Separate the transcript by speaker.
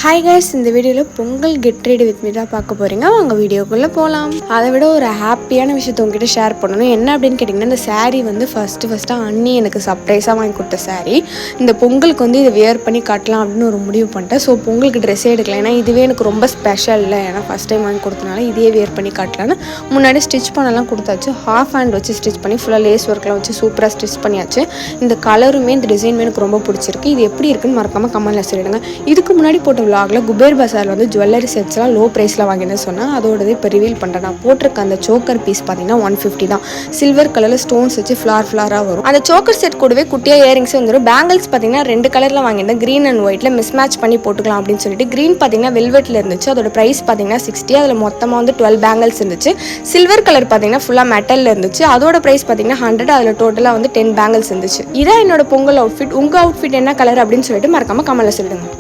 Speaker 1: Hi guys, இந்த வீடியோவில் Pongal get ready with me தான் பார்க்க போகிறீங்க. அவங்க வீடியோக்குள்ளே போகலாம். அதை விட ஒரு ஹாப்பியான விஷயத்தை உங்ககிட்ட ஷேர் பண்ணணும். என்ன அப்படின்னு கேட்டிங்கன்னா, இந்த சாரீ வந்து ஃபஸ்ட்டு அண்ணி எனக்கு சர்ப்ரைஸாக வாங்கி கொடுத்த சாரீ. இந்த பொங்கலுக்கு வந்து இதை வியர் பண்ணி காட்டலாம் அப்படின்னு ஒரு முடிவு பண்ணிட்டேன். ஸோ பொங்கலுக்கு ட்ரெஸ்ஸே எடுக்கலாம், ஏன்னா இதுவே எனக்கு ரொம்ப ஸ்பெஷல் இல்லை. ஏன்னா ஃபஸ்ட் டைம் வாங்கி கொடுத்தனால இதையே வியர் பண்ணி காட்டலான்னு முன்னாடி ஸ்டிச் பண்ணலாம் கொடுத்தாச்சு. ஹாஃப் ஹேண்ட் வச்சு ஸ்டிச் பண்ணி ஃபுல்லாக லேஸ் ஒர்க்லாம் வச்சு சூப்பராக ஸ்டிச் பண்ணியாச்சு. இந்த கலருமே இந்த டிசைனுமே எனக்கு ரொம்ப பிடிச்சிருக்கு. இது எப்படி இருக்குன்னு மறக்காமல் கமெண்ட்டில் சொல்லிடுங்க. இதுக்கு முன்னாடி போட்ட விலாகில் குபேர் பசாரில் வந்து ஜுவல்லரி செட்ஸ்லாம் லோ ப்ரைஸில் வாங்கினேன்னு சொன்னால் அதோடது இப்போ ரிவீல் பண்ணுறேன். நான் போட்டிருக்க அந்த சோக்கர் பீஸ் பார்த்தீங்கன்னா 150 தான். சில்வர் கலரில் ஸ்டோன்ஸ் வச்சு ஃப்ளாராக வரும். அந்த சோக்கர் செட் கூடவே குட்டியாக இயரிங்ஸ் வந்துடும். பேங்கிள்ஸ் பார்த்தீங்கன்னா 2 கலரில் வாங்கினேன். க்ரீன் அண்ட் ஒயிட்டில் மிஸ் மேட்ச் பண்ணி போட்டுக்கலாம் அப்படின்னு சொல்லிட்டு. க்ரீன் பார்த்தீங்கன்னா வெல்வெட்டில் இருந்துச்சு. அதோட ப்ரைஸ் பார்த்தீங்கன்னா 60. அதில் மொத்தமாக வந்து 12 பேங்கிள்ஸ் இருந்துச்சு. சில்வர் கலர் பார்த்தீங்கன்னா ஃபுல்லாக மெட்டலில் இருந்துச்சு. அதோட ப்ரைஸ் பார்த்தீங்கன்னா 100. அதில் டோட்டலாக வந்து 10 பேங்கிள்ஸ் இருந்துச்சு. இதான் என்னோட பொங்கல் அவுட்ஃபிட். உங்கள் அவுட்ஃபிட் என்ன கலர் அப்படின்னு சொல்லிட்டு மறக்காமல் கமெண்ட்டில் சொல்லிடுங்க.